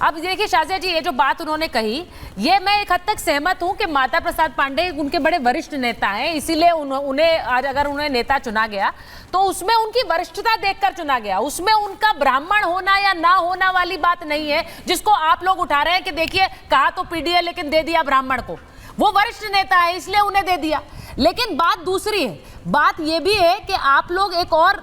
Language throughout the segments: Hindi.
अब देखिए शाजिया जी, ये जो बात उन्होंने कही, ये मैं एक हद तक सहमत हूं कि माता प्रसाद पांडे उनके बड़े वरिष्ठ नेता हैं, इसीलिए उन्हें आज अगर उन्हें नेता चुना गया तो उसमें उनकी वरिष्ठता देखकर चुना गया, उसमें उनका ब्राह्मण होना या ना होना वाली बात नहीं है जिसको आप लोग उठा रहे हैं कि देखिए कहा तो पीडीए लेकिन दे दिया ब्राह्मण को। वो वरिष्ठ नेता है इसलिए उन्हें दे दिया। लेकिन बात दूसरी है, बात यह भी है कि आप लोग एक और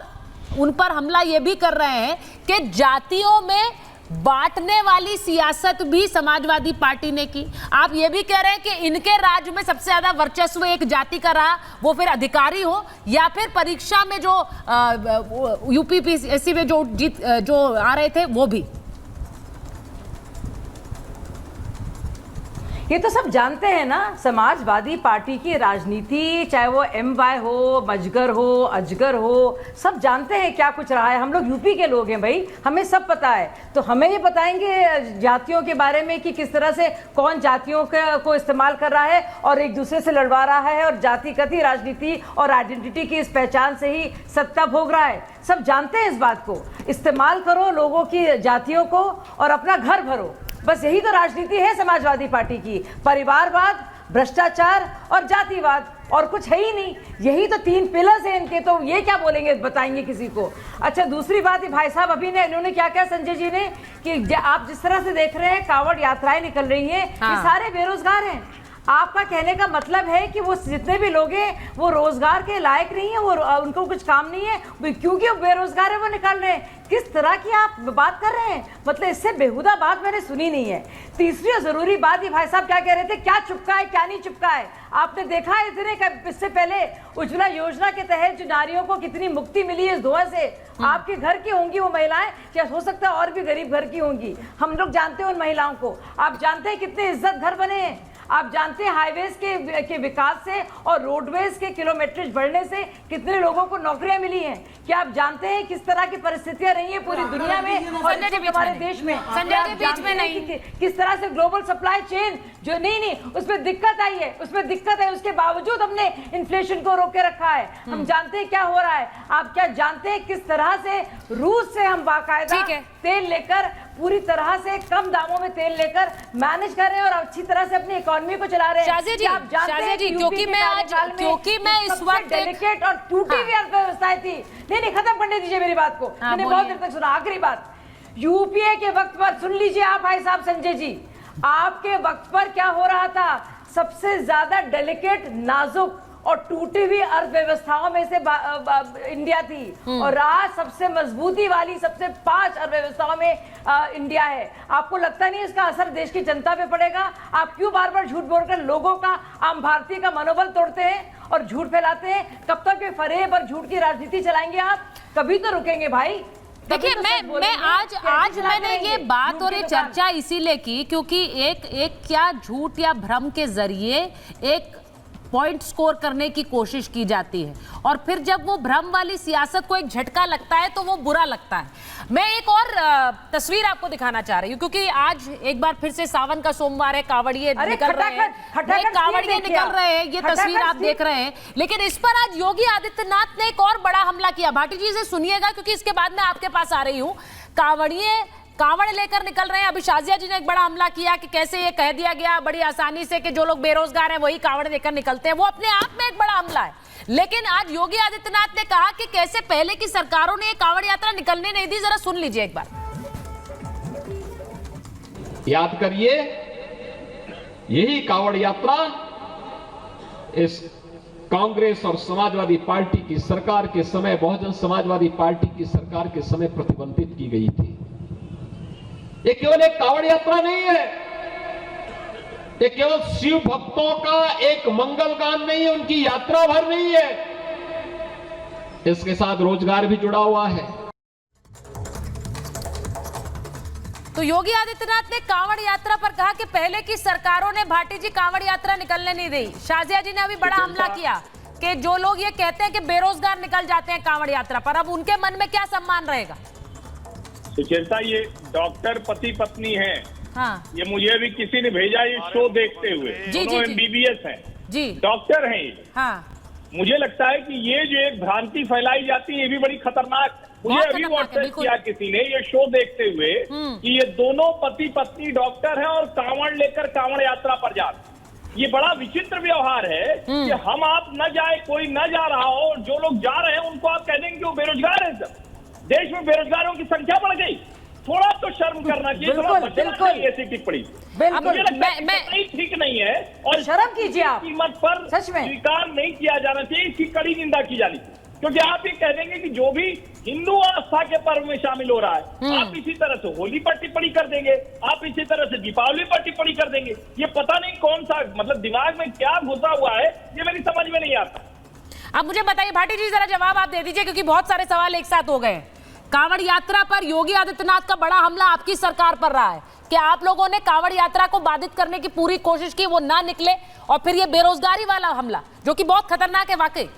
उन पर हमला यह भी कर रहे हैं कि जातियों में बांटने वाली सियासत भी समाजवादी पार्टी ने की। आप ये भी कह रहे हैं कि इनके राज्य में सबसे ज्यादा वर्चस्व एक जाति का रहा, वो फिर अधिकारी हो या फिर परीक्षा में जो यूपीपीएससी में जो आ रहे थे वो भी। ये तो सब जानते हैं ना, समाजवादी पार्टी की राजनीति, चाहे वो एमवाय हो, मजगर हो, अजगर हो, सब जानते हैं क्या कुछ रहा है। हम लोग यूपी के लोग हैं भाई, हमें सब पता है। तो हमें ये बताएंगे जातियों के बारे में कि किस तरह से कौन जातियों को इस्तेमाल कर रहा है और एक दूसरे से लड़वा रहा है और जातिगत ही राजनीति और आइडेंटिटी की इस पहचान से ही सत्ता भोग रहा है। सब जानते हैं इस बात को। इस्तेमाल करो लोगों की जातियों को और अपना घर भरो, बस यही तो राजनीति है समाजवादी पार्टी की। परिवारवाद, भ्रष्टाचार और जातिवाद, और कुछ है ही नहीं। यही तो 3 पिलर्स हैं इनके। तो ये क्या बोलेंगे, बताएंगे किसी को? अच्छा, दूसरी बात, भाई साहब अभी ने इन्होंने क्या क्या संजय जी ने कि आप जिस तरह से देख रहे हैं कांवड़ यात्राएं निकल रही हैं, ये सारे बेरोजगार हैं। आपका कहने का मतलब है कि वो जितने भी लोग हैं वो रोजगार के लायक नहीं है, वो उनको कुछ काम नहीं है, क्योंकि वो बेरोजगार है वो निकाल रहे हैं। किस तरह की आप बात कर रहे हैं? मतलब इससे बेहुदा बात मैंने सुनी नहीं है। तीसरी और जरूरी बात, ये भाई साहब क्या कह रहे थे, क्या चुपका है क्या नहीं चुपका है? आपने देखा है इससे पहले उज्ज्वला योजना के तहत जो नारियों को कितनी मुक्ति मिली है इस धुआं से? आपके घर की होंगी वो महिलाएं, क्या हो सकता है और भी गरीब घर की होंगी। हम लोग जानते हैं उन महिलाओं को। आप जानते हैं कितने इज्जत घर बने हैं। आप जानते हैं हाईवेज के विकास से और रोडवेज के किलोमीटरेज बढ़ने से कितने लोगों को नौकरियां मिली हैं। क्या आप जानते हैं किस तरह की परिस्थितियां रही हैं पूरी दुनिया में और हमारे देश में? बीच में नहीं, किस तरह से ग्लोबल सप्लाई चेन जो नहीं उसमें दिक्कत आई है, उसमें दिक्कत है, उसके बावजूद हमने इन्फ्लेशन को रोके रखा है। हम जानते हैं क्या हो रहा है। आप क्या जानते हैं किस तरह से रूस से हम बाकायदा तेल लेकर, पूरी तरह से कम दामों में तेल लेकर मैनेज कर रहे हैं और अच्छी तरह से अपनी इकोनॉमी को चला रहे हैं। शाजिया जी, क्योंकि मैं इस वक्त डेलिकेट और टूटी हुई अर्थव्यवस्थाएं थी। नहीं, खत्म करने दीजिए मेरी बात को। मैंने बहुत देर तक सुना। आखिरी बात, यूपीए के वक्त पर सुन लीजिए आप भाई साहब संजय जी, आपके वक्त पर क्या हो रहा था? सबसे ज्यादा डेलिकेट, नाजुक और टूटी हुई अर्थव्यवस्थाओं में से इंडिया थी और आज सबसे मजबूती वाली सबसे 5 अर्थव्यवस्थाओं में इंडिया है। आपको लगता नहीं इसका असर देश की जनता पे पड़ेगा? आप क्यों बार बार झूठ बोलकर लोगों का, आम भारतीय का मनोबल तोड़ते हैं और झूठ फैलाते हैं? कब तक ये फरेब और झूठ की राजनीति चलाएंगे आप? कभी तो रुकेंगे भाई। देखिए, मैं आज मैंने ये बात और ये चर्चा इसीलिए की क्योंकि एक क्या झूठ या भ्रम के जरिए एक पॉइंट स्कोर करने की कोशिश की जाती है और फिर जब वो भ्रम वाली सियासत को एक झटका लगता है तो वो बुरा लगता है। मैं एक और तस्वीर आपको दिखाना चाह रही हूँ क्योंकि आज एक बार फिर से सावन का सोमवार है, कांवड़िए निकल रहे हैं, कांवड़िए निकल रहे हैं, ये तस्वीर आप देख रहे हैं। लेकिन इस पर आज योगी आदित्यनाथ ने एक और बड़ा हमला किया। भाटी जी से सुनिएगा क्योंकि इसके बाद मैं आपके पास आ रही हूँ। कांवड़ लेकर निकल रहे हैं। अभी शाजिया जी ने एक बड़ा हमला किया कि कैसे ये कह दिया गया बड़ी आसानी से कि जो लोग बेरोजगार हैं वही कांवड़ लेकर निकलते हैं। वो अपने आप में एक बड़ा हमला है। लेकिन आज योगी आदित्यनाथ ने कहा कि कैसे पहले की सरकारों ने ये कांवड़ यात्रा निकलने नहीं दी। जरा सुन लीजिए एक बार। याद करिए, यही कांवड़ यात्रा इस कांग्रेस और समाजवादी पार्टी की सरकार के समय, बहुजन समाजवादी पार्टी की सरकार के समय प्रतिबंधित की गई थी। ये केवल एक कांवड़ यात्रा नहीं है, ये केवल शिव भक्तों का एक मंगल गान नहीं है, उनकी यात्रा भर नहीं है, इसके साथ रोजगार भी जुड़ा हुआ है। तो योगी आदित्यनाथ ने कांवड़ यात्रा पर कहा कि पहले की सरकारों ने भाटी जी कांवड़ यात्रा निकलने नहीं दी। शाजिया जी ने अभी बड़ा हमला किया कि जो लोग ये कहते हैं कि बेरोजगार निकल जाते हैं कांवड़ यात्रा पर, अब उनके मन में क्या सम्मान रहेगा? सुचेता, ये डॉक्टर पति पत्नी है। हाँ। ये मुझे भी किसी ने भेजा ये शो देखते हुए। दोनों MBBS हैं जी, डॉक्टर हैं ये। हाँ। मुझे लगता है कि ये जो एक भ्रांति फैलाई जाती है ये भी बड़ी खतरनाक है। मुझे बहुत अभी खतरनाक है, व्हाट्सएप बिल्कुल। किया किसी ने ये शो देखते हुए कि ये दोनों पति पत्नी डॉक्टर हैं और कांवड़ लेकर कांवड़ यात्रा पर जा रहे हैं। ये बड़ा विचित्र व्यवहार है कि हम आप न जाए, कोई न जा रहा हो, और जो लोग जा रहे हैं उनको आप कह देंगे कि वो बेरोजगार है। सर, देश में बेरोजगारों की संख्या बढ़ गई, थोड़ा तो शर्म करना चाहिए, थोड़ा बिल्कुल, बचना बिल्कुल। चाहिए ऐसी टिप्पणी। बिल्कुल। मुझे लगता है कि मैं- कतई ठीक नहीं है और शर्म कीजिए आप। कीमत पर सच में। स्वीकार नहीं किया जाना चाहिए, इसकी कड़ी निंदा की जानी चाहिए। क्योंकि आप ये कह देंगे कि जो भी हिंदू आस्था के पर्व में शामिल हो रहा है, आप इसी तरह से होली पर टिप्पणी कर देंगे, आप इसी तरह से दीपावली पर टिप्पणी कर देंगे। ये पता नहीं कौन सा, मतलब दिमाग में क्या घुसा हुआ है, ये मेरी समझ में नहीं आता। अब मुझे बताइए भाटी जी, जरा जवाब आप दे दीजिए, क्योंकि बहुत सारे सवाल एक साथ हो गए। कांवड़ यात्रा पर योगी आदित्यनाथ का बड़ा हमला आपकी सरकार पर रहा है कि आप लोगों ने कांवड़ यात्रा को बाधित करने की पूरी कोशिश की, वो ना निकले, और फिर ये बेरोजगारी वाला हमला जो कि बहुत खतरनाक है वाकई।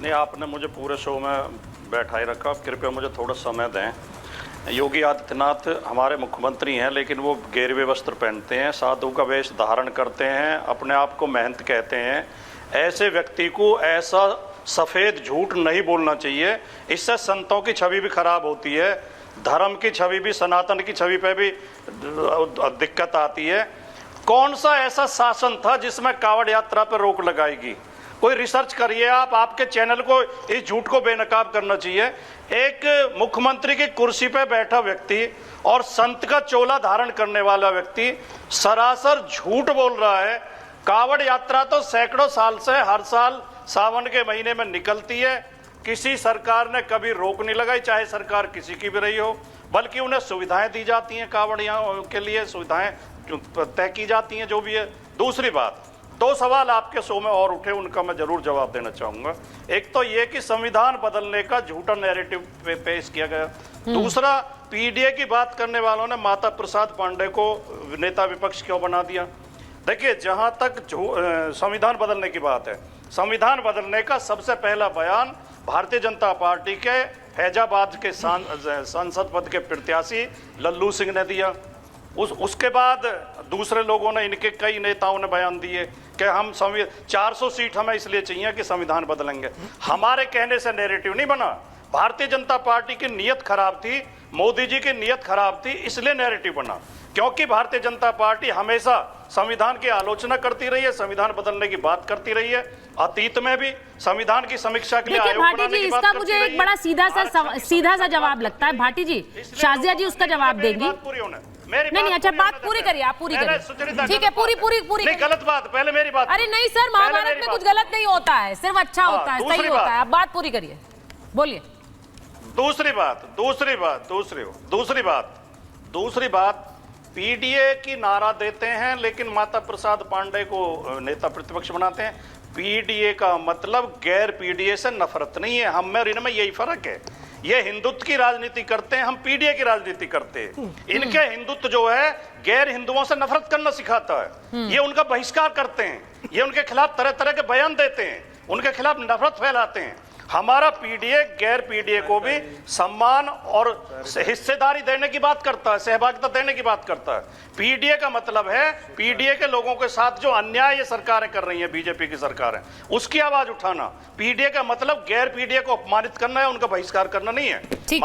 नहीं, आपने मुझे पूरे शो में बैठाए रखा, कृपया मुझे थोड़ा समय दें। योगी आदित्यनाथ हमारे मुख्यमंत्री हैं, लेकिन वो गेरुए वस्त्र पहनते हैं, साधु का वेश धारण करते हैं, अपने आप को महंत कहते हैं। ऐसे व्यक्ति को ऐसा सफ़ेद झूठ नहीं बोलना चाहिए, इससे संतों की छवि भी खराब होती है, धर्म की छवि भी, सनातन की छवि पे भी दिक्कत आती है। कौन सा ऐसा शासन था जिसमें कांवड़ यात्रा पर रोक लगाएगी? कोई रिसर्च करिए आप, आपके चैनल को इस झूठ को बेनकाब करना चाहिए। एक मुख्यमंत्री की कुर्सी पे बैठा व्यक्ति और संत का चोला धारण करने वाला व्यक्ति सरासर झूठ बोल रहा है। कांवड़ यात्रा तो सैकड़ों साल से हर साल सावन के महीने में निकलती है, किसी सरकार ने कभी रोक नहीं लगाई, चाहे सरकार किसी की भी रही हो, बल्कि उन्हें सुविधाएं दी जाती हैं, कांवड़ियों के लिए सुविधाएं तय की जाती हैं, जो भी है। दूसरी बात, दो सवाल आपके शो में और उठे, उनका मैं जरूर जवाब देना चाहूंगा। एक तो ये कि संविधान बदलने का झूठा नैरेटिव पेश किया गया। दूसरा, पीडीए की बात करने वालों ने माता प्रसाद पांडे को नेता विपक्ष क्यों बना दिया? देखिए, जहां तक संविधान बदलने की बात है, संविधान बदलने का सबसे पहला बयान भारतीय जनता पार्टी के फैजाबाद के सांसद पद के प्रत्याशी लल्लू सिंह ने दिया। उसके बाद दूसरे लोगों ने, इनके कई नेताओं ने बयान दिए कि हम 400 सीट हमें इसलिए चाहिए कि संविधान बदलेंगे। हमारे कहने से नैरेटिव नहीं बना, भारतीय जनता पार्टी की नीयत खराब थी, मोदी जी की नीयत खराब थी, इसलिए नैरेटिव बना। क्योंकि भारतीय जनता पार्टी हमेशा संविधान की आलोचना करती रही है, संविधान बदलने की बात करती रही है, अतीत में भी संविधान की समीक्षा के लिए देखिए आयोग भाटी बनाने जी, की बात इसका करती मुझे रही एक है। बड़ा सीधा सा जवाब लगता है भाटी जी। शाजिया जी उसका जवाब देंगी। नहीं, अच्छा, बात पूरी करिए, आप पूरी करिए। ठीक है, पूरी नहीं, गलत बात, पहले मेरी बात। अरे नहीं सर, महाभारत में कुछ गलत नहीं होता है, सिर्फ अच्छा होता है, सही होता है। आप बात पूरी करिए, बोलिए। दूसरी बात, पीडीए की नारा देते हैं, लेकिन माता प्रसाद पांडे को नेता प्रतिपक्ष बनाते हैं। पीडीए का मतलब गैर पीडीए से नफरत नहीं है, हम में और इनमें यही फर्क है। ये हिंदुत्व की राजनीति करते हैं, हम पीडीए की राजनीति करते हैं। इनके हिंदुत्व जो है गैर हिंदुओं से नफरत करना सिखाता है, ये उनका बहिष्कार करते हैं, ये उनके खिलाफ तरह तरह के बयान देते हैं, उनके खिलाफ नफरत फैलाते हैं। हमारा पीडीए गैर पीडीए को भी सम्मान और हिस्सेदारी देने की बात करता है, सहभागिता देने की बात करता है। पीडीए का मतलब है पीडीए के लोगों के साथ जो अन्याय ये सरकारें कर रही हैं, बीजेपी की सरकारें, उसकी आवाज उठाना। पीडीए का मतलब गैर पीडीए को अपमानित करना है, उनका बहिष्कार करना नहीं है।